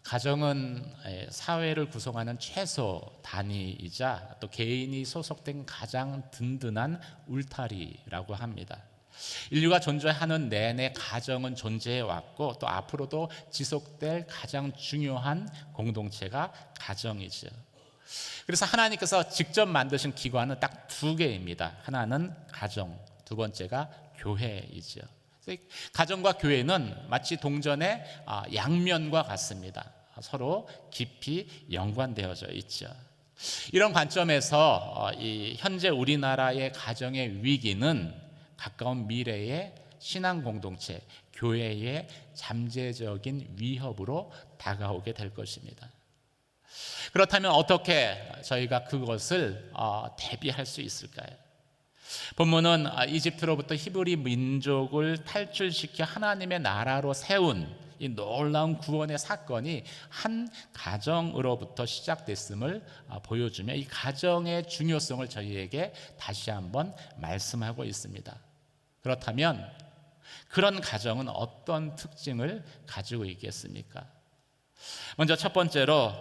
가정은 사회를 구성하는 최소 단위이자 또 개인이 소속된 가장 든든한 울타리라고 합니다. 인류가 존재하는 내내 가정은 존재해 왔고 또 앞으로도 지속될 가장 중요한 공동체가 가정이죠. 그래서 하나님께서 직접 만드신 기관은 딱 두 개입니다. 하나는 가정, 두 번째가 교회이죠. 가정과 교회는 마치 동전의 양면과 같습니다. 서로 깊이 연관되어져 있죠. 이런 관점에서 이 현재 우리나라의 가정의 위기는 가까운 미래의 신앙 공동체, 교회의 잠재적인 위협으로 다가오게 될 것입니다. 그렇다면 어떻게 저희가 그것을 대비할 수 있을까요? 본문은 이집트로부터 히브리 민족을 탈출시켜 하나님의 나라로 세운 이 놀라운 구원의 사건이 한 가정으로부터 시작됐음을 보여주며 이 가정의 중요성을 저희에게 다시 한번 말씀하고 있습니다. 그렇다면 그런 가정은 어떤 특징을 가지고 있겠습니까? 먼저 첫 번째로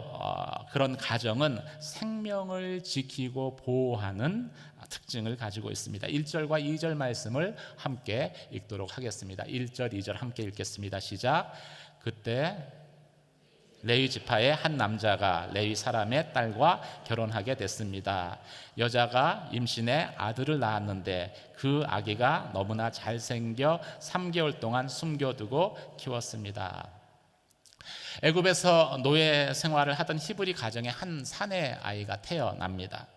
그런 가정은 생명을 지키고 보호하는 특징을 가지고 있습니다. 1절과 2절 말씀을 함께 읽도록 하겠습니다. 1절, 2절 함께 읽겠습니다. 시작. 그때 레위 지파의 한 남자가 레위 사람의 딸과 결혼하게 됐습니다. 여자가 임신해 아들을 낳았는데 그 아기가 너무나 잘생겨 3개월 동안 숨겨두고 키웠습니다. 애굽에서 노예 생활을 하던 히브리 가정에 한 사내 아이가 태어납니다.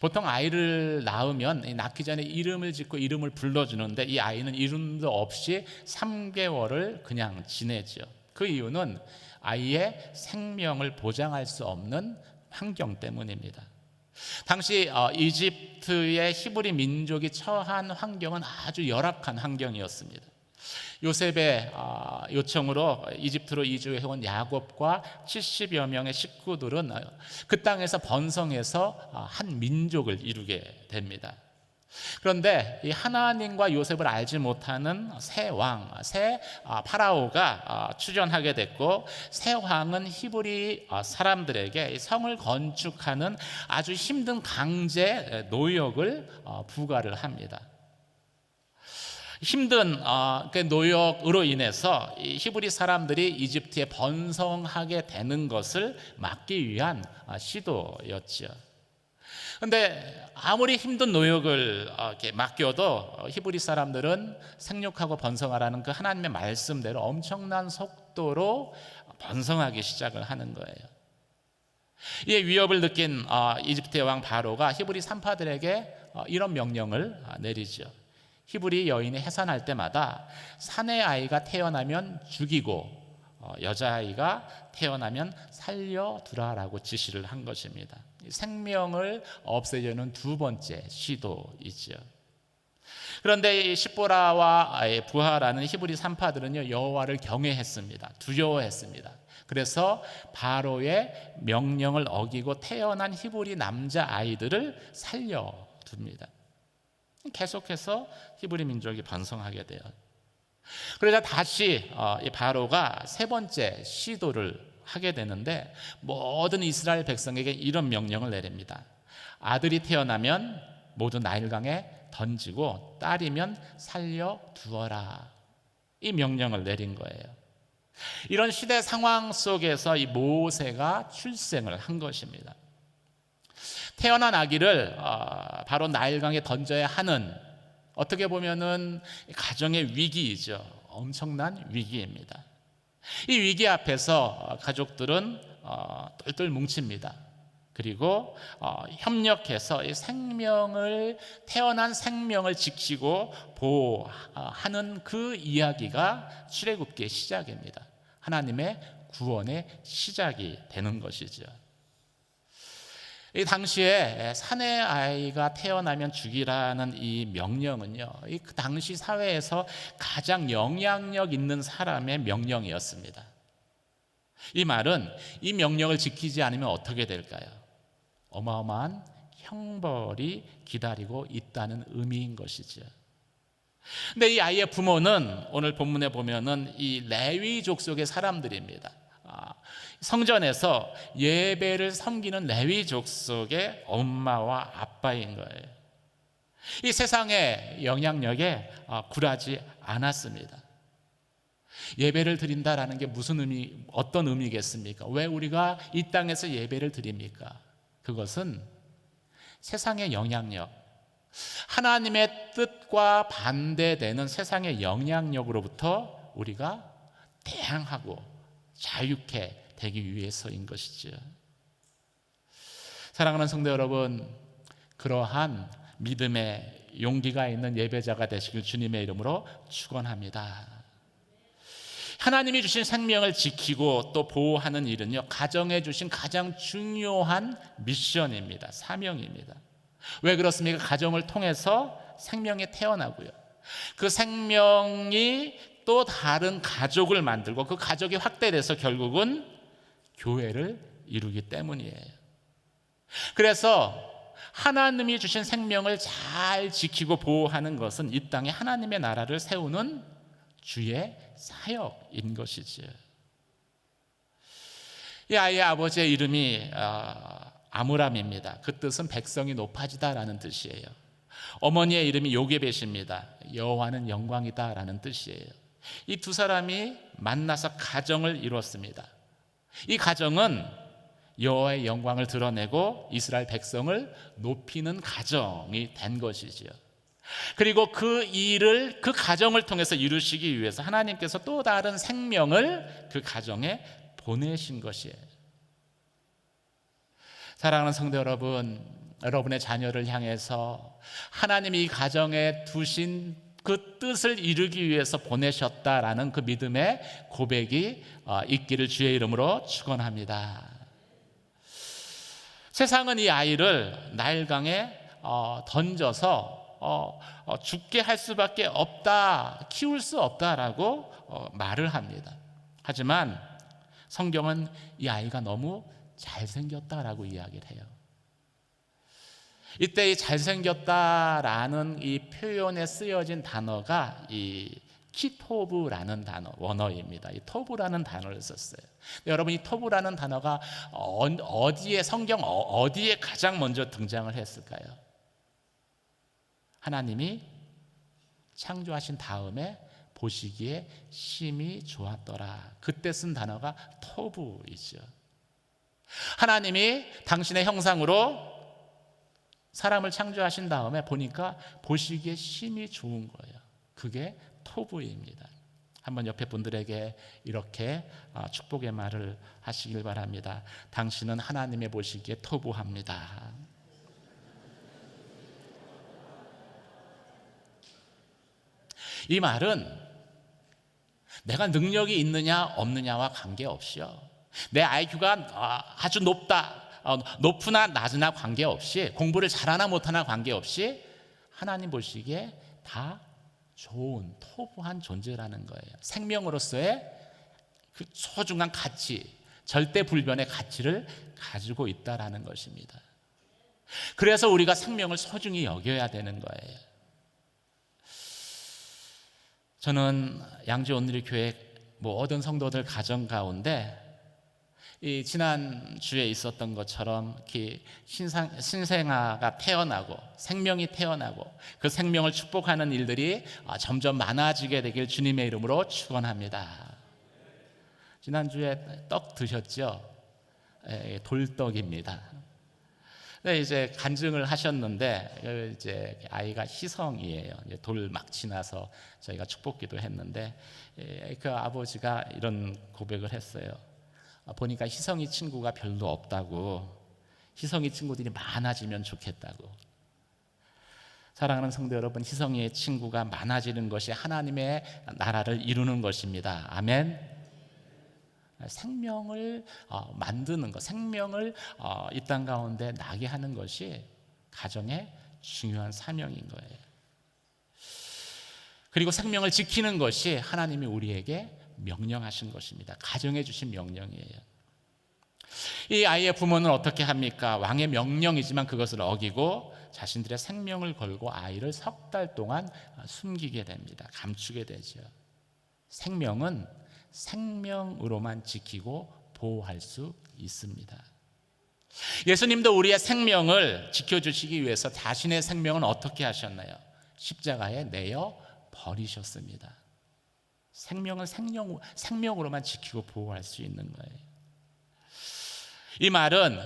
보통 아이를 낳으면 낳기 전에 이름을 짓고 이름을 불러주는데 이 아이는 이름도 없이 3개월을 그냥 지내죠. 그 이유는 아이의 생명을 보장할 수 없는 환경 때문입니다. 당시 이집트의 히브리 민족이 처한 환경은 아주 열악한 환경이었습니다. 요셉의 요청으로 이집트로 이주해온 야곱과 70여 명의 식구들은 그 땅에서 번성해서 한 민족을 이루게 됩니다. 그런데 이 하나님과 요셉을 알지 못하는 새 왕, 새 파라오가 출현하게 됐고, 새 왕은 히브리 사람들에게 성을 건축하는 아주 힘든 강제 노역을 부과를 합니다. 힘든 그 노역으로 인해서 이 히브리 사람들이 이집트에 번성하게 되는 것을 막기 위한 시도였죠. 그런데 아무리 힘든 노역을 이렇게 맡겨도 히브리 사람들은 생육하고 번성하라는 그 하나님의 말씀대로 엄청난 속도로 번성하기 시작을 하는 거예요. 이에 위협을 느낀 이집트의 왕 바로가 히브리 산파들에게 이런 명령을 내리죠. 히브리 여인이 해산할 때마다 사내 아이가 태어나면 죽이고 여자아이가 태어나면 살려두라라고 지시를 한 것입니다. 생명을 없애려는 두 번째 시도이죠. 그런데 이 십보라와 부하라는 히브리 산파들은요, 여호와를 경외했습니다. 두려워했습니다. 그래서 바로의 명령을 어기고 태어난 히브리 남자 아이들을 살려둡니다. 계속해서 히브리 민족이 번성하게 돼요. 그러자 다시 이 바로가 세 번째 시도를 하게 되는데 모든 이스라엘 백성에게 이런 명령을 내립니다. 아들이 태어나면 모두 나일강에 던지고 딸이면 살려두어라. 이 명령을 내린 거예요. 이런 시대 상황 속에서 이 모세가 출생을 한 것입니다. 태어난 아기를 바로 나일강에 던져야 하는, 어떻게 보면은 가정의 위기이죠. 엄청난 위기입니다. 이 위기 앞에서 가족들은 똘똘 뭉칩니다. 그리고 협력해서 이 태어난 생명을 지키고 보호하는 그 이야기가 출애굽기의 시작입니다. 하나님의 구원의 시작이 되는 것이죠. 이 당시에 사내 아이가 태어나면 죽이라는 이 명령은요, 그 당시 사회에서 가장 영향력 있는 사람의 명령이었습니다. 이 말은 이 명령을 지키지 않으면 어떻게 될까요? 어마어마한 형벌이 기다리고 있다는 의미인 것이죠. 근데 이 아이의 부모는 오늘 본문에 보면은 이 레위족 속의 사람들입니다. 성전에서 예배를 섬기는 레위 족속의 엄마와 아빠인 거예요. 이 세상의 영향력에 굴하지 않았습니다. 예배를 드린다라는 게 무슨 의미, 어떤 의미겠습니까? 왜 우리가 이 땅에서 예배를 드립니까? 그것은 세상의 영향력, 하나님의 뜻과 반대되는 세상의 영향력으로부터 우리가 대항하고 자유케 되기 위해서인 것이죠. 사랑하는 성도 여러분, 그러한 믿음의 용기가 있는 예배자가 되시길 주님의 이름으로 축원합니다. 하나님이 주신 생명을 지키고 또 보호하는 일은요, 가정에 주신 가장 중요한 미션입니다. 사명입니다. 왜 그렇습니까? 가정을 통해서 생명이 태어나고요, 그 생명이 또 다른 가족을 만들고 그 가족이 확대돼서 결국은 교회를 이루기 때문이에요. 그래서 하나님이 주신 생명을 잘 지키고 보호하는 것은 이 땅에 하나님의 나라를 세우는 주의 사역인 것이지요. 이 아이의 아버지의 이름이 아므람입니다. 그 뜻은 백성이 높아지다라는 뜻이에요. 어머니의 이름이 요게벳입니다. 여호와는 영광이다라는 뜻이에요. 이 두 사람이 만나서 가정을 이뤘습니다. 이 가정은 여호와의 영광을 드러내고 이스라엘 백성을 높이는 가정이 된 것이지요. 그리고 그 일을, 그 가정을 통해서 이루시기 위해서 하나님께서 또 다른 생명을 그 가정에 보내신 것이에요. 사랑하는 성도 여러분, 여러분의 자녀를 향해서 하나님이 이 가정에 두신 그 뜻을 이루기 위해서 보내셨다라는 그 믿음의 고백이 있기를 주의 이름으로 축원합니다. 세상은 이 아이를 나일강에 던져서 죽게 할 수밖에 없다, 키울 수 없다라고 말을 합니다. 하지만 성경은 이 아이가 너무 잘생겼다라고 이야기를 해요. 이때 이 잘생겼다라는 이 표현에 쓰여진 단어가 이 키토브라는 단어, 원어입니다. 이 토브라는 단어를 썼어요. 여러분, 이 토브라는 단어가 어디에, 성경 어디에 가장 먼저 등장을 했을까요? 하나님이 창조하신 다음에 보시기에 심히 좋았더라, 그때 쓴 단어가 토브이죠. 하나님이 당신의 형상으로 사람을 창조하신 다음에 보니까 보시기에 심히 좋은 거예요. 그게 토부입니다. 한번 옆에 분들에게 이렇게 축복의 말을 하시길 바랍니다. 당신은 하나님의 보시기에 토부합니다. 이 말은 내가 능력이 있느냐 없느냐와 관계없이요, 내 IQ가 아주 높으나 낮으나 관계없이, 공부를 잘하나 못하나 관계없이 하나님 보시기에 다 좋은 토부한 존재라는 거예요. 생명으로서의 그 소중한 가치, 절대 불변의 가치를 가지고 있다라는 것입니다. 그래서 우리가 생명을 소중히 여겨야 되는 거예요. 저는 양주 온누리 교회 모든 성도들 가정 가운데 이 지난 주에 있었던 것처럼 신생아가 태어나고 생명이 태어나고 그 생명을 축복하는 일들이 점점 많아지게 되길 주님의 이름으로 축원합니다. 지난주에 떡 드셨죠? 돌떡입니다. 네, 이제 간증을 하셨는데 이제 아이가 희성이에요. 돌 막 지나서 저희가 축복기도 했는데 그 아버지가 이런 고백을 했어요. 보니까 희성이 친구가 별로 없다고, 희성이 친구들이 많아지면 좋겠다고. 사랑하는 성도 여러분, 희성이의 친구가 많아지는 것이 하나님의 나라를 이루는 것입니다. 아멘. 생명을 만드는 것, 생명을 이 땅 가운데 나게 하는 것이 가정의 중요한 사명인 거예요. 그리고 생명을 지키는 것이 하나님이 우리에게 명령하신 것입니다. 가정에 주신 명령이에요. 이 아이의 부모는 어떻게 합니까? 왕의 명령이지만 그것을 어기고 자신들의 생명을 걸고 아이를 3달 동안 숨기게 됩니다. 감추게 되죠. 생명은 생명으로만 지키고 보호할 수 있습니다. 예수님도 우리의 생명을 지켜주시기 위해서 자신의 생명은 어떻게 하셨나요? 십자가에 내어 버리셨습니다. 생명을 생명으로만 지키고 보호할 수 있는 거예요. 이 말은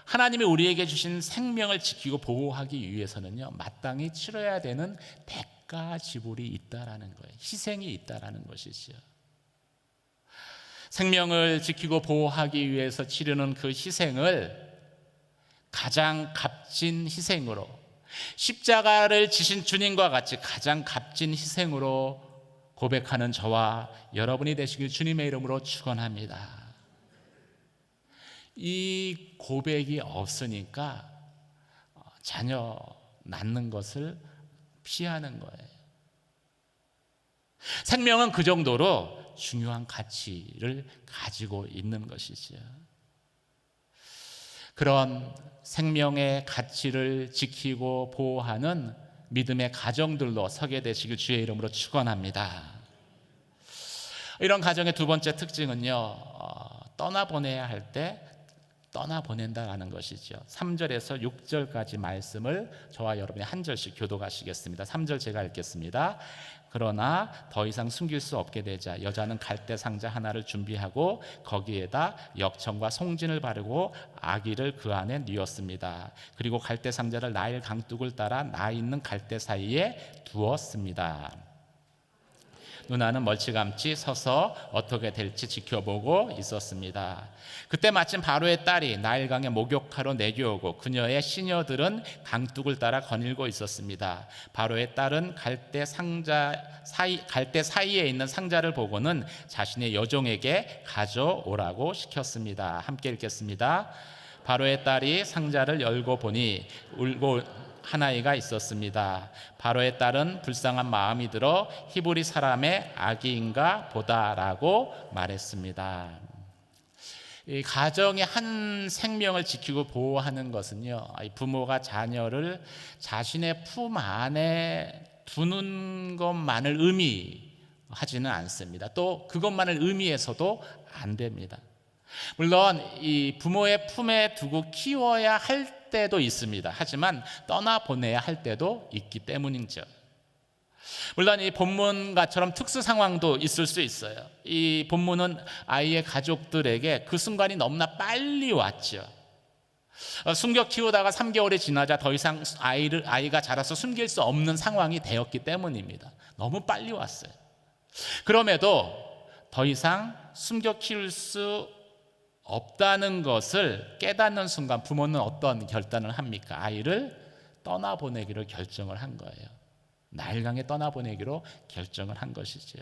하나님이 우리에게 주신 생명을 지키고 보호하기 위해서는요, 마땅히 치러야 되는 대가 지불이 있다라는 거예요. 희생이 있다라는 것이죠. 생명을 지키고 보호하기 위해서 치르는 그 희생을 가장 값진 희생으로, 십자가를 지신 주님과 같이 가장 값진 희생으로 고백하는 저와 여러분이 되시길 주님의 이름으로 축원합니다. 이 고백이 없으니까 자녀 낳는 것을 피하는 거예요. 생명은 그 정도로 중요한 가치를 가지고 있는 것이죠. 그런 생명의 가치를 지키고 보호하는 믿음의 가정들로 서게 되시길 주의 이름으로 축원합니다. 이런 가정의 두 번째 특징은요, 떠나보내야 할 때 떠나보낸다라는 것이죠. 3절에서 6절까지 말씀을 저와 여러분이 한 절씩 교독하시겠습니다. 3절 제가 읽겠습니다. 그러나 더 이상 숨길 수 없게 되자 여자는 갈대 상자 하나를 준비하고 거기에다 역청과 송진을 바르고 아기를 그 안에 뉘었습니다. 그리고 갈대 상자를 나일 강둑을 따라 나 있는 갈대 사이에 두었습니다. 누나는 멀찌감치 서서 어떻게 될지 지켜보고 있었습니다. 그때 마침 바로의 딸이 나일강에 목욕하러 내려오고 그녀의 시녀들은 강둑을 따라 거닐고 있었습니다. 바로의 딸은 갈대 사이에 있는 상자를 보고는 자신의 여종에게 가져오라고 시켰습니다. 함께 읽겠습니다. 바로의 딸이 상자를 열고 보니 울고 한 아이가 있었습니다. 바로의 딸은 불쌍한 마음이 들어 히브리 사람의 아기인가 보다라고 말했습니다. 이 가정의 한 생명을 지키고 보호하는 것은요, 부모가 자녀를 자신의 품 안에 두는 것만을 의미하지는 않습니다. 또 그것만을 의미해서도 안 됩니다. 물론 이 부모의 품에 두고 키워야 할 때도 있습니다. 하지만 떠나보내야 할 때도 있기 때문이죠. 물론 이 본문과처럼 특수 상황도 있을 수 있어요. 이 본문은 아이의 가족들에게 그 순간이 너무나 빨리 왔죠. 숨겨 키우다가 3개월이 지나자 더 이상 아이가 자라서 숨길 수 없는 상황이 되었기 때문입니다. 너무 빨리 왔어요. 그럼에도 더 이상 숨겨 키울 수 없다는 것을 깨닫는 순간 부모는 어떤 결단을 합니까? 아이를 떠나보내기로 결정을 한 거예요. 나일강에 떠나보내기로 결정을 한 것이죠.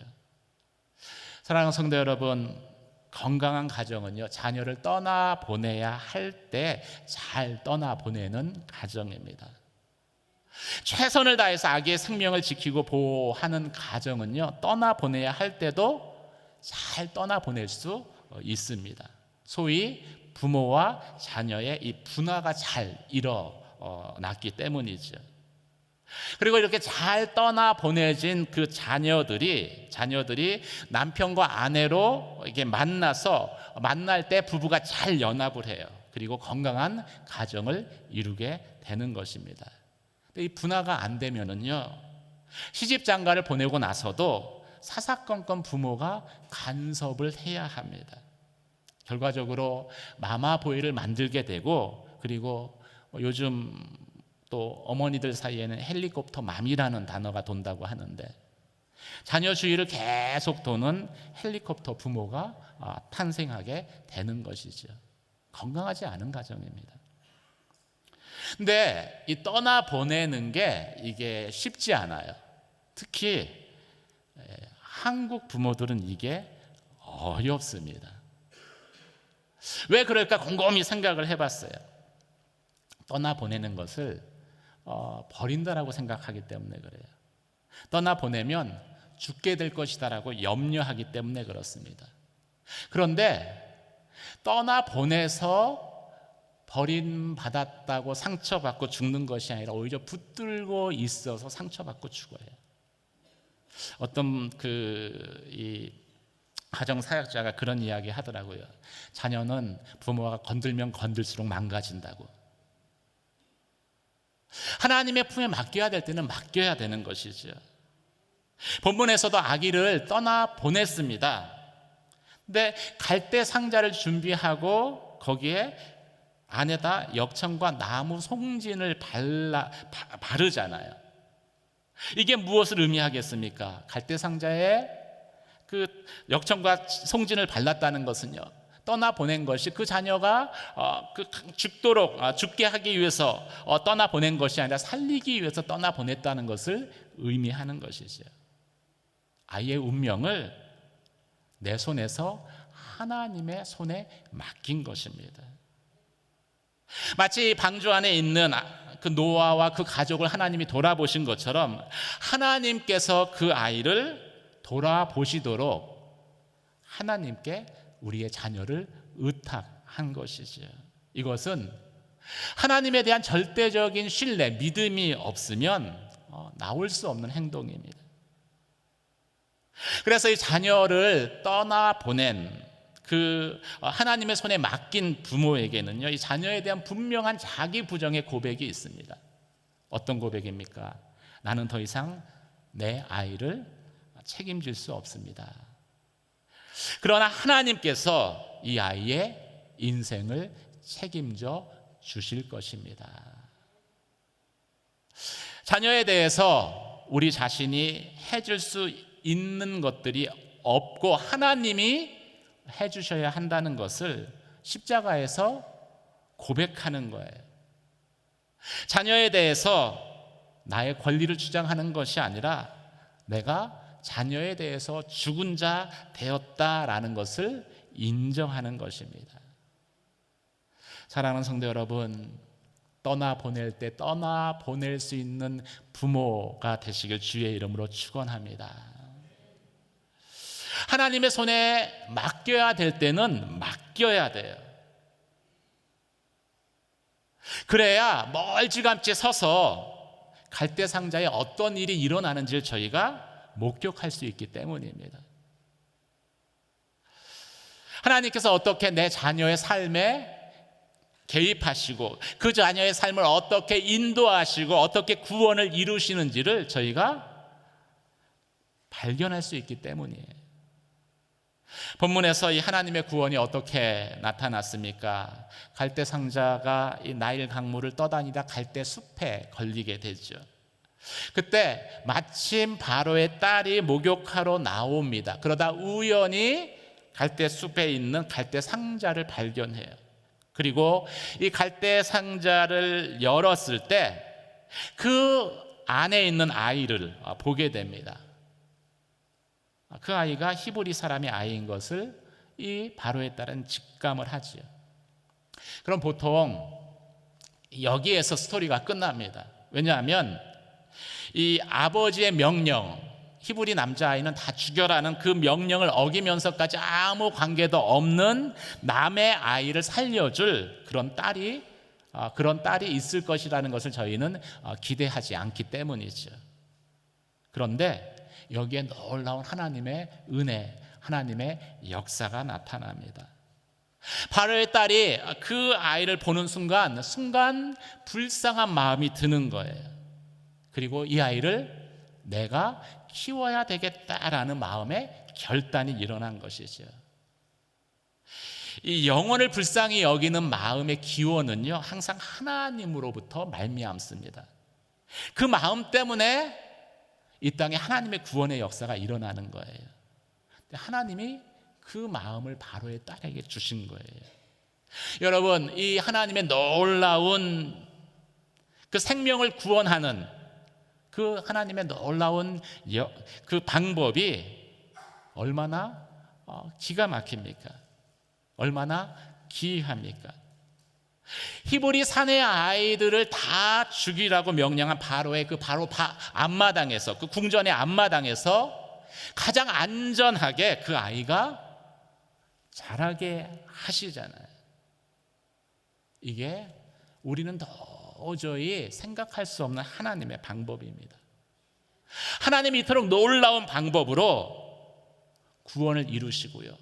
사랑하는 성도 여러분, 건강한 가정은요, 자녀를 떠나보내야 할 때 잘 떠나보내는 가정입니다. 최선을 다해서 아기의 생명을 지키고 보호하는 가정은요, 떠나보내야 할 때도 잘 떠나보낼 수 있습니다. 소위 부모와 자녀의 이 분화가 잘 일어났기 때문이죠. 그리고 이렇게 잘 떠나보내진 그 자녀들이 남편과 아내로 이게 만날 때 부부가 잘 연합을 해요. 그리고 건강한 가정을 이루게 되는 것입니다. 근데 이 분화가 안 되면은요, 시집 장가를 보내고 나서도 사사건건 부모가 간섭을 해야 합니다. 결과적으로 마마보이를 만들게 되고, 그리고 요즘 또 어머니들 사이에는 헬리콥터 맘이라는 단어가 돈다고 하는데, 자녀 주위를 계속 도는 헬리콥터 부모가 탄생하게 되는 것이죠. 건강하지 않은 가정입니다. 근데 이 떠나보내는 게 이게 쉽지 않아요. 특히 한국 부모들은 이게 어렵습니다. 왜 그럴까 곰곰이 생각을 해봤어요. 떠나보내는 것을 버린다라고 생각하기 때문에 그래요. 떠나보내면 죽게 될 것이다라고 염려하기 때문에 그렇습니다. 그런데 떠나보내서 버림받았다고 상처받고 죽는 것이 아니라 오히려 붙들고 있어서 상처받고 죽어요. 어떤 이 가정사역자가 그런 이야기 하더라고요. 자녀는 부모가 건들면 건들수록 망가진다고. 하나님의 품에 맡겨야 될 때는 맡겨야 되는 것이죠. 본문에서도 아기를 떠나 보냈습니다. 근데 갈대 상자를 준비하고 거기에 안에다 역청과 나무 송진을 바르잖아요. 이게 무엇을 의미하겠습니까? 갈대 상자에 그 역청과 송진을 발랐다는 것은요, 떠나 보낸 것이 그 자녀가 죽게 하기 위해서 떠나 보낸 것이 아니라 살리기 위해서 떠나 보냈다는 것을 의미하는 것이죠. 아이의 운명을 내 손에서 하나님의 손에 맡긴 것입니다. 마치 방주 안에 있는 그 노아와 그 가족을 하나님이 돌아보신 것처럼 하나님께서 그 아이를 돌아보시도록 하나님께 우리의 자녀를 의탁한 것이죠. 이것은 하나님에 대한 절대적인 신뢰, 믿음이 없으면 나올 수 없는 행동입니다. 그래서 이 자녀를 떠나보낸 그 하나님의 손에 맡긴 부모에게는요, 이 자녀에 대한 분명한 자기 부정의 고백이 있습니다. 어떤 고백입니까? 나는 더 이상 내 아이를 책임질 수 없습니다. 그러나 하나님께서 이 아이의 인생을 책임져 주실 것입니다. 자녀에 대해서 우리 자신이 해줄 수 있는 것들이 없고 하나님이 해주셔야 한다는 것을 십자가에서 고백하는 거예요. 자녀에 대해서 나의 권리를 주장하는 것이 아니라 내가 자녀에 대해서 죽은 자 되었다라는 것을 인정하는 것입니다. 사랑하는 성도 여러분, 떠나보낼 때 떠나보낼 수 있는 부모가 되시길 주의 이름으로 축원합니다. 하나님의 손에 맡겨야 될 때는 맡겨야 돼요. 그래야 멀찌감치 서서 갈대 상자에 어떤 일이 일어나는지를 저희가 목격할 수 있기 때문입니다. 하나님께서 어떻게 내 자녀의 삶에 개입하시고 그 자녀의 삶을 어떻게 인도하시고 어떻게 구원을 이루시는지를 저희가 발견할 수 있기 때문이에요. 본문에서 이 하나님의 구원이 어떻게 나타났습니까? 갈대 상자가 이 나일 강물을 떠다니다 갈대 숲에 걸리게 되죠. 그때 마침 바로의 딸이 목욕하러 나옵니다. 그러다 우연히 갈대 숲에 있는 갈대 상자를 발견해요. 그리고 이 갈대 상자를 열었을 때 그 안에 있는 아이를 보게 됩니다. 그 아이가 히브리 사람의 아이인 것을 이 바로의 딸은 직감을 하지요. 그럼 보통 여기에서 스토리가 끝납니다. 왜냐하면 이 아버지의 명령, 히브리 남자아이는 다 죽여라는 그 명령을 어기면서까지 아무 관계도 없는 남의 아이를 살려줄 그런 딸이 있을 것이라는 것을 저희는 기대하지 않기 때문이죠. 그런데 여기에 놀라운 하나님의 은혜, 하나님의 역사가 나타납니다. 바로의 딸이 그 아이를 보는 순간 불쌍한 마음이 드는 거예요. 그리고 이 아이를 내가 키워야 되겠다라는 마음의 결단이 일어난 것이죠. 이 영혼을 불쌍히 여기는 마음의 기원은요, 항상 하나님으로부터 말미암습니다. 그 마음 때문에 이 땅에 하나님의 구원의 역사가 일어나는 거예요. 하나님이 그 마음을 바로의 딸에게 주신 거예요. 여러분, 이 하나님의 놀라운 그 생명을 구원하는 그 하나님의 놀라운 그 방법이 얼마나 기가 막힙니까? 얼마나 기이합니까? 히브리 사내 아이들을 다 죽이라고 명령한 바로의 그 바로 앞마당에서, 그 궁전의 앞마당에서 가장 안전하게 그 아이가 자라게 하시잖아요. 이게 우리는 도저히 생각할 수 없는 하나님의 방법입니다. 하나님이 이토록 놀라운 방법으로 구원을 이루시고요.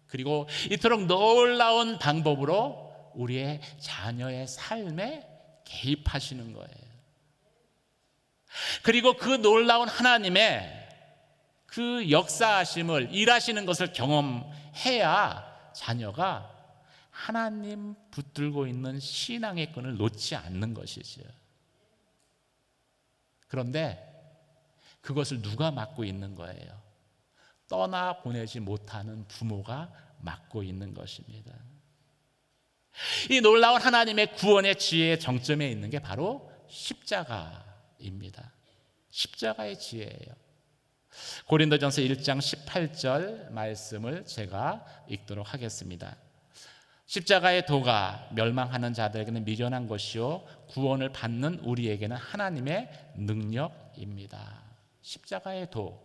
그리고 이토록 놀라운 방법으로 우리의 자녀의 삶에 개입하시는 거예요. 그리고 그 놀라운 하나님의 그 역사하심을, 일하시는 것을 경험해야 자녀가 하나님 붙들고 있는 신앙의 끈을 놓지 않는 것이죠. 그런데 그것을 누가 맡고 있는 거예요? 떠나 보내지 못하는 부모가 맡고 있는 것입니다. 이 놀라운 하나님의 구원의 지혜의 정점에 있는 게 바로 십자가입니다. 십자가의 지혜예요. 고린도전서 1장 18절 말씀을 제가 읽도록 하겠습니다. 십자가의 도가 멸망하는 자들에게는 미련한 것이요 구원을 받는 우리에게는 하나님의 능력입니다. 십자가의 도,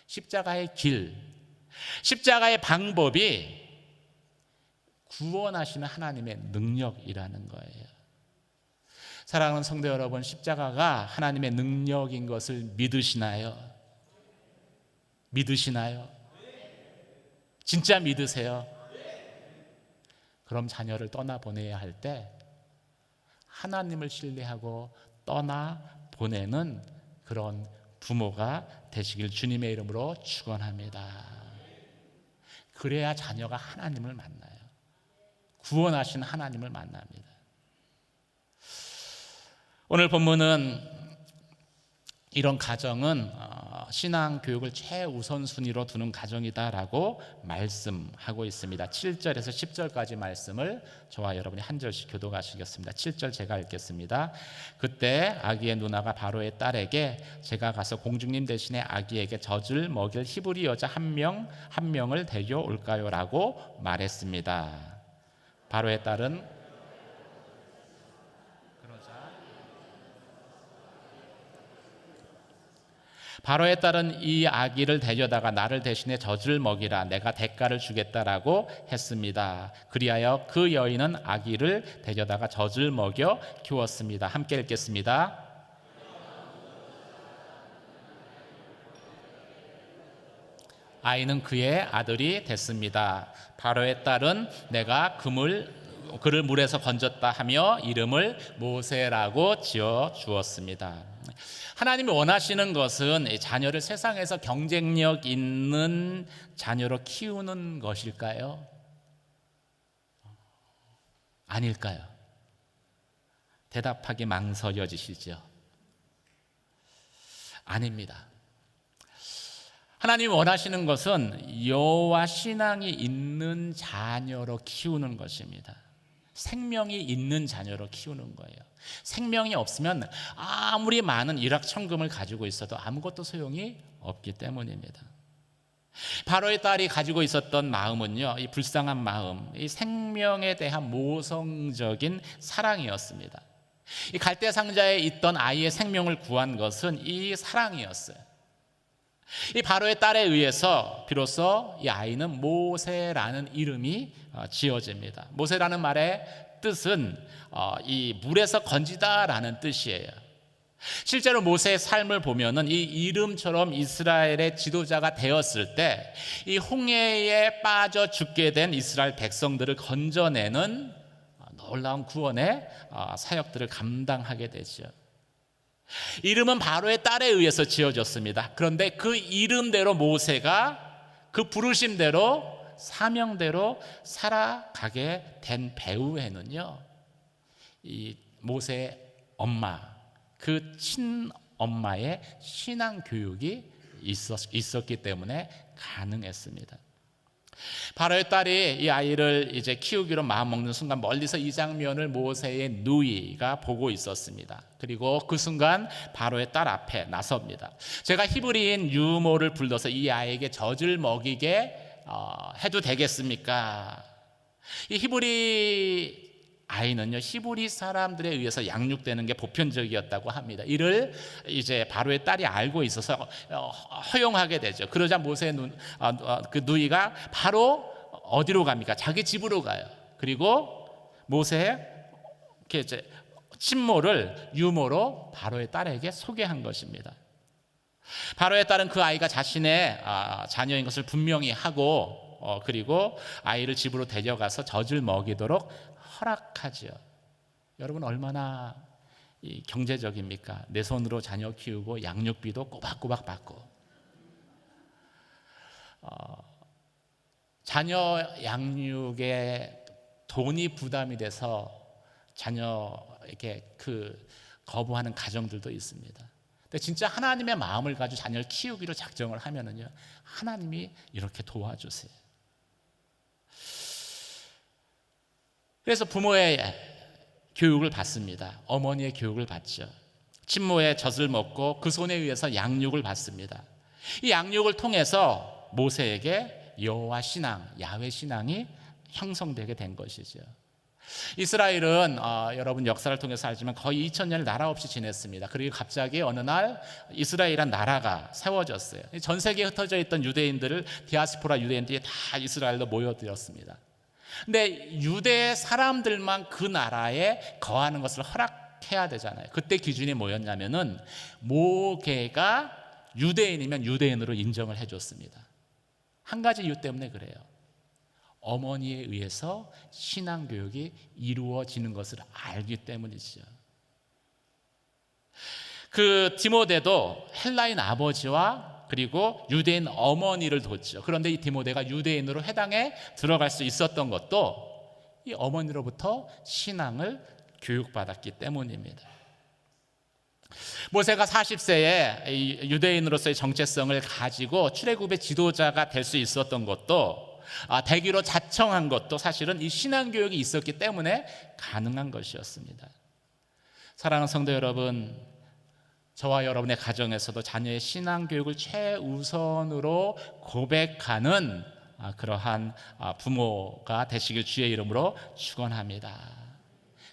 십자가의 길, 십자가의 방법이 구원하시는 하나님의 능력이라는 거예요. 사랑하는 성도 여러분, 십자가가 하나님의 능력인 것을 믿으시나요? 믿으시나요? 진짜 믿으세요? 그럼 자녀를 떠나보내야 할 때 하나님을 신뢰하고 떠나보내는 그런 부모가 되시길 주님의 이름으로 축원합니다. 그래야 자녀가 하나님을 만나요. 구원하신 하나님을 만납니다. 오늘 본문은 이런 가정은 신앙 교육을 최우선순위로 두는 가정이다라고 말씀하고 있습니다. 7절에서 10절까지 말씀을 저와 여러분이 한 절씩 교독하시겠습니다. 7절 제가 읽겠습니다. 그때 아기의 누나가 바로의 딸에게 제가 가서 공주님 대신에 아기에게 젖을 먹일 히브리 여자 한 명을 데려올까요? 라고 말했습니다. 바로의 딸은 바로의 딸은 이 아기를 데려다가 나를 대신에 젖을 먹이라 내가 대가를 주겠다라고 했습니다. 그리하여 그 여인은 아기를 데려다가 젖을 먹여 키웠습니다. 함께 읽겠습니다. 아이는 그의 아들이 됐습니다. 바로의 딸은 내가 그를 물에서 건졌다 하며 이름을 모세라고 지어 주었습니다. 하나님이 원하시는 것은 자녀를 세상에서 경쟁력 있는 자녀로 키우는 것일까요? 아닐까요? 대답하기 망설여지시죠? 아닙니다. 하나님이 원하시는 것은 여호와 신앙이 있는 자녀로 키우는 것입니다. 생명이 있는 자녀로 키우는 거예요. 생명이 없으면 아무리 많은 일확천금을 가지고 있어도 아무것도 소용이 없기 때문입니다. 바로의 딸이 가지고 있었던 마음은요, 이 불쌍한 마음, 이 생명에 대한 모성적인 사랑이었습니다. 이 갈대 상자에 있던 아이의 생명을 구한 것은 이 사랑이었어요. 이 바로의 딸에 의해서 비로소 이 아이는 모세라는 이름이 지어집니다. 모세라는 말의 뜻은 이 물에서 건지다라는 뜻이에요. 실제로 모세의 삶을 보면은 이 이름처럼 이스라엘의 지도자가 되었을 때 이 홍해에 빠져 죽게 된 이스라엘 백성들을 건져내는 놀라운 구원의 사역들을 감당하게 되죠. 이름은 바로의 딸에 의해서 지어졌습니다. 그런데 그 이름대로 모세가 그 부르심대로 사명대로 살아가게 된 배후에는요, 이 모세의 엄마, 그 친엄마의 신앙 교육이 있었기 때문에 가능했습니다. 바로의 딸이 이 아이를 이제 키우기로 마음먹는 순간 멀리서 이 장면을 모세의 누이가 보고 있었습니다. 그리고 그 순간 바로의 딸 앞에 나섭니다. 제가 히브리인 유모를 불러서 이 아이에게 젖을 먹이게 해도 되겠습니까? 이 히브리 아이는요, 히브리 사람들에 의해서 양육되는 게 보편적이었다고 합니다. 이를 이제 바로의 딸이 알고 있어서 허용하게 되죠. 그러자 모세의 그 누이가 바로 어디로 갑니까? 자기 집으로 가요. 그리고 모세의 이제 친모를 유모로 바로의 딸에게 소개한 것입니다. 바로에 따른 그 아이가 자신의 자녀인 것을 분명히 하고 그리고 아이를 집으로 데려가서 젖을 먹이도록 허락하죠. 여러분 얼마나 경제적입니까? 내 손으로 자녀 키우고 양육비도 꼬박꼬박 받고 자녀 양육에 돈이 부담이 돼서 자녀에게 거부하는 가정들도 있습니다. 근데 진짜 하나님의 마음을 가지고 자녀를 키우기로 작정을 하면은요, 하나님이 이렇게 도와주세요. 그래서 부모의 교육을 받습니다. 어머니의 교육을 받죠. 친모의 젖을 먹고 그 손에 의해서 양육을 받습니다. 이 양육을 통해서 모세에게 여호와 신앙, 야훼 신앙이 형성되게 된 것이죠. 이스라엘은 여러분 역사를 통해서 알지만 거의 2000년을 나라 없이 지냈습니다. 그리고 갑자기 어느 날 이스라엘이란 나라가 세워졌어요. 전 세계에 흩어져 있던 유대인들을 디아스포라 유대인들이 다 이스라엘로 모여들었습니다. 근데 유대 사람들만 그 나라에 거하는 것을 허락해야 되잖아요. 그때 기준이 뭐였냐면은 모계가 유대인이면 유대인으로 인정을 해줬습니다. 한 가지 이유 때문에 그래요. 어머니에 의해서 신앙교육이 이루어지는 것을 알기 때문이죠. 그 디모데도 헬라인 아버지와 그리고 유대인 어머니를 뒀죠. 그런데 이 디모데가 유대인으로 회당에 들어갈 수 있었던 것도 이 어머니로부터 신앙을 교육받았기 때문입니다. 모세가 40세에 유대인으로서의 정체성을 가지고 출애굽의 지도자가 될 수 있었던 것도 되기로 자청한 것도 사실은 이 신앙교육이 있었기 때문에 가능한 것이었습니다. 사랑하는 성도 여러분, 저와 여러분의 가정에서도 자녀의 신앙교육을 최우선으로 고백하는 그러한 부모가 되시길 주의 이름으로 축원합니다.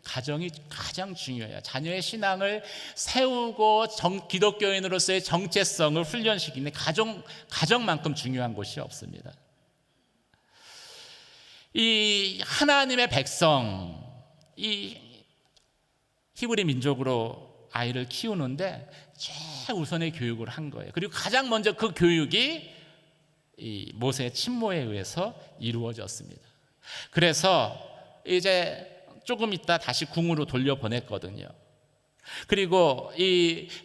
가정이 가장 중요해요. 자녀의 신앙을 세우고 기독교인으로서의 정체성을 훈련시키는 가정만큼 중요한 곳이 없습니다. 이 하나님의 백성, 이 히브리 민족으로 아이를 키우는데 최우선의 교육을 한 거예요. 그리고 가장 먼저 그 교육이 이 모세의 친모에 의해서 이루어졌습니다. 그래서 이제 조금 있다 다시 궁으로 돌려보냈거든요. 그리고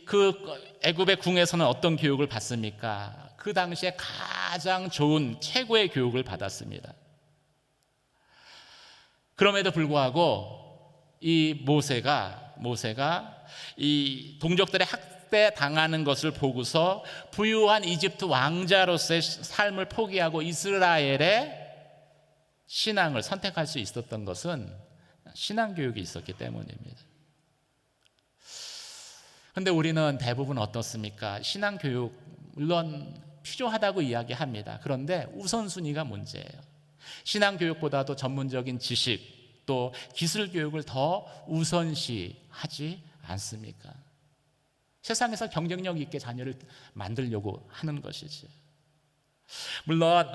그 애굽의 궁에서는 어떤 교육을 받습니까? 그 당시에 가장 좋은 최고의 교육을 받았습니다. 그럼에도 불구하고 이 모세가 이 동족들의 학대 당하는 것을 보고서 부유한 이집트 왕자로서의 삶을 포기하고 이스라엘의 신앙을 선택할 수 있었던 것은 신앙교육이 있었기 때문입니다. 그런데 우리는 대부분 어떻습니까? 신앙교육 물론 필요하다고 이야기합니다. 그런데 우선순위가 문제예요. 신앙교육보다도 전문적인 지식 또 기술교육을 더 우선시하지 않습니까? 세상에서 경쟁력 있게 자녀를 만들려고 하는 것이지. 물론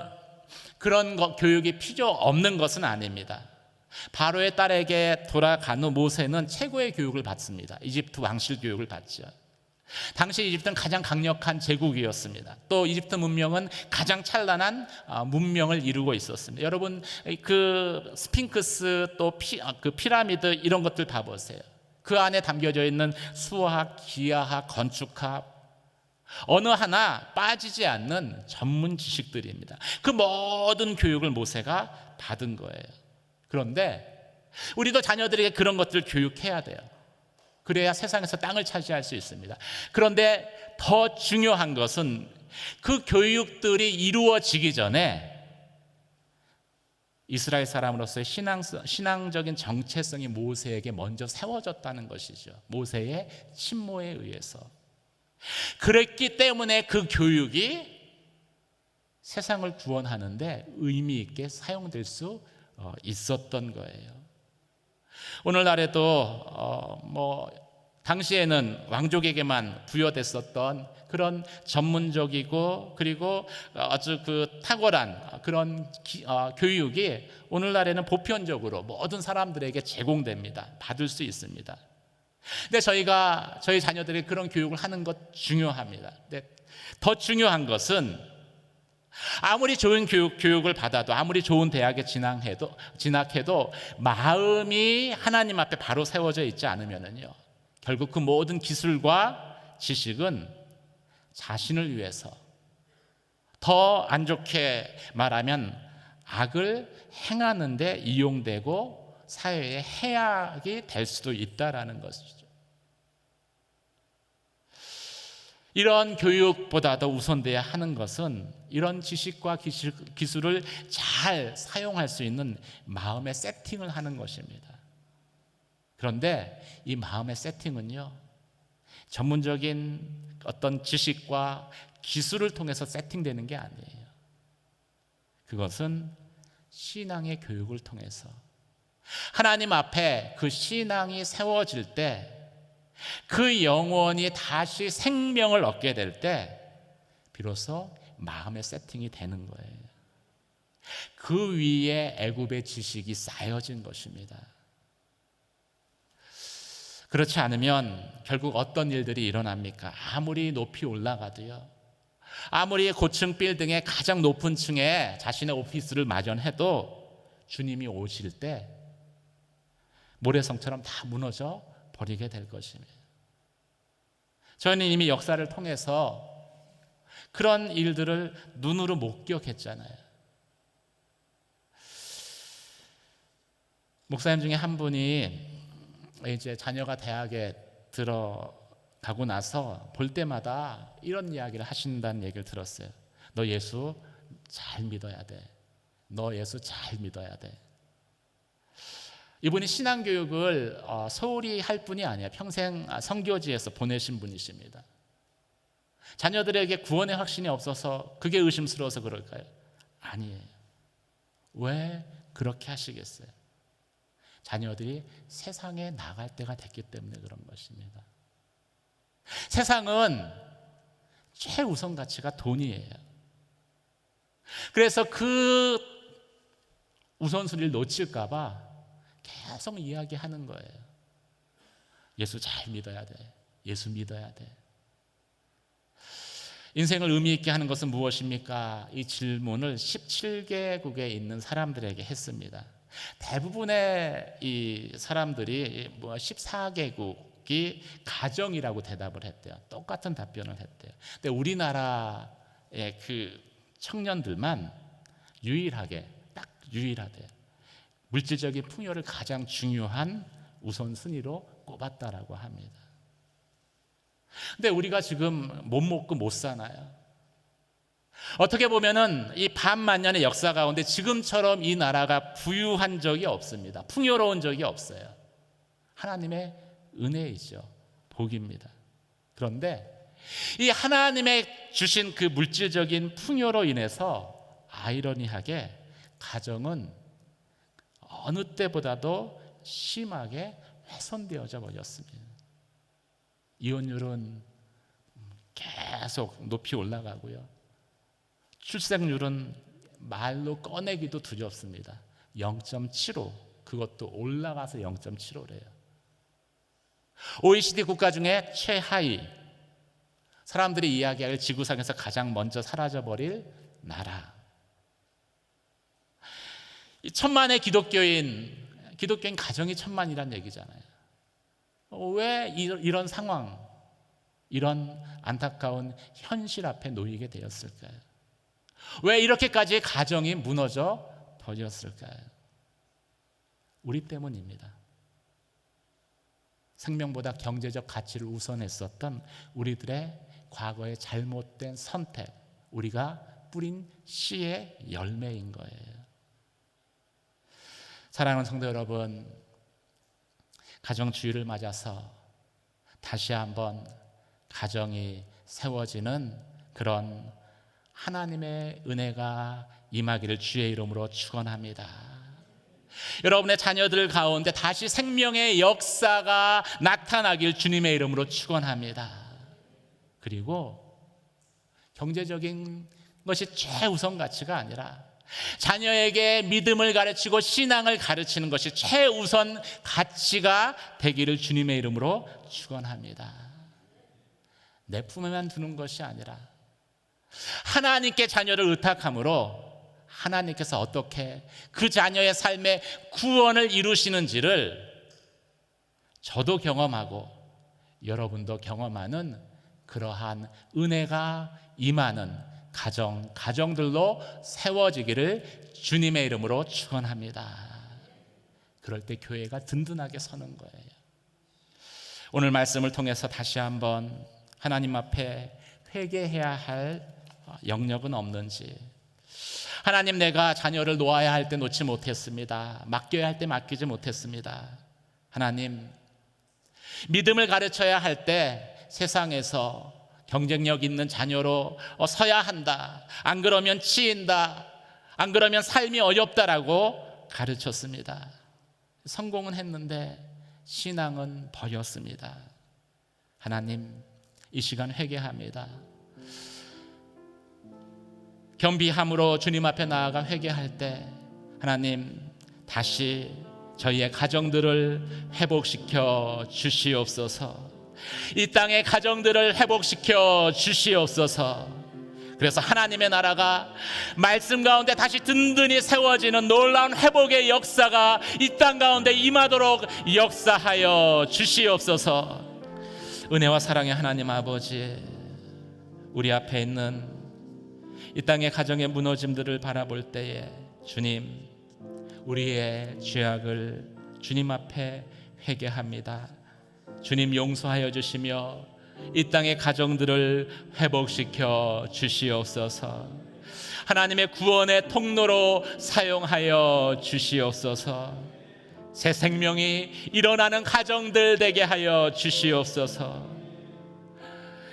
그런 교육이 필요 없는 것은 아닙니다. 바로의 딸에게 돌아간 후 모세는 최고의 교육을 받습니다. 이집트 왕실 교육을 받죠. 당시 이집트는 가장 강력한 제국이었습니다. 또 이집트 문명은 가장 찬란한 문명을 이루고 있었습니다. 여러분 그 스핑크스 또 그 피라미드 이런 것들 봐보세요. 그 안에 담겨져 있는 수학, 기하학, 건축학 어느 하나 빠지지 않는 전문 지식들입니다. 그 모든 교육을 모세가 받은 거예요. 그런데 우리도 자녀들에게 그런 것들을 교육해야 돼요. 그래야 세상에서 땅을 차지할 수 있습니다. 그런데 더 중요한 것은 그 교육들이 이루어지기 전에 이스라엘 사람으로서의 신앙적인 정체성이 모세에게 먼저 세워졌다는 것이죠. 모세의 친모에 의해서. 그랬기 때문에 그 교육이 세상을 구원하는데 의미 있게 사용될 수 있었던 거예요. 오늘날에도 당시에는 왕족에게만 부여됐었던 그런 전문적이고 그리고 아주 탁월한 그런 교육이 오늘날에는 보편적으로 모든 사람들에게 제공됩니다. 받을 수 있습니다. 근데 저희가 저희 자녀들이 그런 교육을 하는 것 중요합니다. 근데 더 중요한 것은 아무리 좋은 교육을 받아도, 아무리 좋은 대학에 진학해도 마음이 하나님 앞에 바로 세워져 있지 않으면요, 결국 그 모든 기술과 지식은 자신을 위해서, 더 안 좋게 말하면 악을 행하는 데 이용되고 사회의 해악이 될 수도 있다라는 것이죠. 이런 교육보다도 우선돼야 하는 것은 이런 지식과 기술을 잘 사용할 수 있는 마음의 세팅을 하는 것입니다. 그런데 이 마음의 세팅은요, 전문적인 어떤 지식과 기술을 통해서 세팅되는 게 아니에요. 그것은 신앙의 교육을 통해서 하나님 앞에 그 신앙이 세워질 때, 그 영혼이 다시 생명을 얻게 될 때 비로소 마음의 세팅이 되는 거예요. 그 위에 애굽의 지식이 쌓여진 것입니다. 그렇지 않으면 결국 어떤 일들이 일어납니까? 아무리 높이 올라가도요, 아무리 고층 빌딩의 가장 높은 층에 자신의 오피스를 마련해도 주님이 오실 때 모래성처럼 다 무너져 버리게 될 것입니다. 저는 이미 역사를 통해서 그런 일들을 눈으로 목격했잖아요. 목사님 중에 한 분이 이제 자녀가 대학에 들어가고 나서 볼 때마다 이런 이야기를 하신다는 얘기를 들었어요. 너 예수 잘 믿어야 돼. 너 예수 잘 믿어야 돼. 이분이 신앙교육을 소홀히 할 뿐이 아니에요. 평생 선교지에서 보내신 분이십니다. 자녀들에게 구원의 확신이 없어서 그게 의심스러워서 그럴까요? 아니에요. 왜 그렇게 하시겠어요? 자녀들이 세상에 나갈 때가 됐기 때문에 그런 것입니다. 세상은 최우선 가치가 돈이에요. 그래서 그 우선순위를 놓칠까 봐 계속 이야기하는 거예요. 예수 잘 믿어야 돼. 예수 믿어야 돼. 인생을 의미 있게 하는 것은 무엇입니까? 이 질문을 17개국에 있는 사람들에게 했습니다. 대부분의 이 사람들이 14개국이 가정이라고 대답을 했대요. 똑같은 답변을 했대요. 근데 우리나라의 그 청년들만 유일하게 물질적인 풍요를 가장 중요한 우선순위로 꼽았다라고 합니다. 근데 우리가 지금 못 먹고 못 사나요? 어떻게 보면은 이 반만년의 역사 가운데 지금처럼 이 나라가 부유한 적이 없습니다. 풍요로운 적이 없어요. 하나님의 은혜이죠. 복입니다. 그런데 이 하나님의 주신 그 물질적인 풍요로 인해서 아이러니하게 가정은 어느 때보다도 심하게 훼손되어져 버렸습니다. 이혼율은 계속 높이 올라가고요. 출생률은 말로 꺼내기도 두렵습니다. 0.75, 그것도 올라가서 0.75래요. OECD 국가 중에 최하위, 사람들이 이야기할 지구상에서 가장 먼저 사라져버릴 나라. 1,000만의 기독교인 가정이 1,000만이란 얘기잖아요. 왜 이런 상황, 이런 안타까운 현실 앞에 놓이게 되었을까요? 왜 이렇게까지 가정이 무너져 버렸을까요? 우리 때문입니다. 생명보다 경제적 가치를 우선했었던 우리들의 과거의 잘못된 선택, 우리가 뿌린 씨의 열매인 거예요. 사랑하는 성도 여러분, 가정주의를 맞아서 다시 한번 가정이 세워지는 그런 하나님의 은혜가 임하기를 주의 이름으로 축원합니다. 여러분의 자녀들 가운데 다시 생명의 역사가 나타나길 주님의 이름으로 축원합니다. 그리고 경제적인 것이 최우선 가치가 아니라 자녀에게 믿음을 가르치고 신앙을 가르치는 것이 최우선 가치가 되기를 주님의 이름으로 축원합니다. 내 품에만 두는 것이 아니라 하나님께 자녀를 의탁함으로 하나님께서 어떻게 그 자녀의 삶에 구원을 이루시는지를 저도 경험하고 여러분도 경험하는 그러한 은혜가 임하는 가정들로 세워지기를 주님의 이름으로 축원합니다. 그럴 때 교회가 든든하게 서는 거예요. 오늘 말씀을 통해서 다시 한번 하나님 앞에 회개해야 할 영역은 없는지, 하나님, 내가 자녀를 놓아야 할 때 놓지 못했습니다. 맡겨야 할 때 맡기지 못했습니다. 하나님, 믿음을 가르쳐야 할 때 세상에서 경쟁력 있는 자녀로 서야 한다, 안 그러면 치인다, 안 그러면 삶이 어렵다라고 가르쳤습니다. 성공은 했는데 신앙은 버렸습니다. 하나님, 이 시간 회개합니다. 겸비함으로 주님 앞에 나아가 회개할 때 하나님, 다시 저희의 가정들을 회복시켜 주시옵소서. 이 땅의 가정들을 회복시켜 주시옵소서. 그래서 하나님의 나라가 말씀 가운데 다시 든든히 세워지는 놀라운 회복의 역사가 이 땅 가운데 임하도록 역사하여 주시옵소서. 은혜와 사랑의 하나님 아버지, 우리 앞에 있는 이 땅의 가정의 무너짐들을 바라볼 때에 주님, 우리의 죄악을 주님 앞에 회개합니다. 주님, 용서하여 주시며 이 땅의 가정들을 회복시켜 주시옵소서. 하나님의 구원의 통로로 사용하여 주시옵소서. 새 생명이 일어나는 가정들 되게 하여 주시옵소서.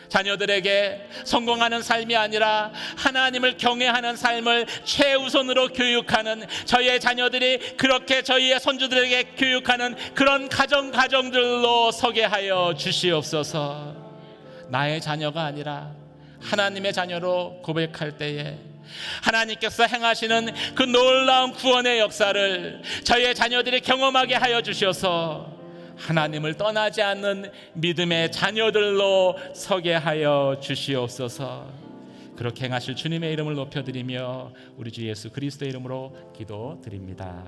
자녀들에게 성공하는 삶이 아니라 하나님을 경외하는 삶을 최우선으로 교육하는, 저희의 자녀들이 그렇게 저희의 손주들에게 교육하는 그런 가정들로 서게 하여 주시옵소서. 나의 자녀가 아니라 하나님의 자녀로 고백할 때에 하나님께서 행하시는 그 놀라운 구원의 역사를 저희의 자녀들이 경험하게 하여 주셔서 하나님을 떠나지 않는 믿음의 자녀들로 서게 하여 주시옵소서. 그렇게 행하실 주님의 이름을 높여드리며 우리 주 예수 그리스도의 이름으로 기도드립니다.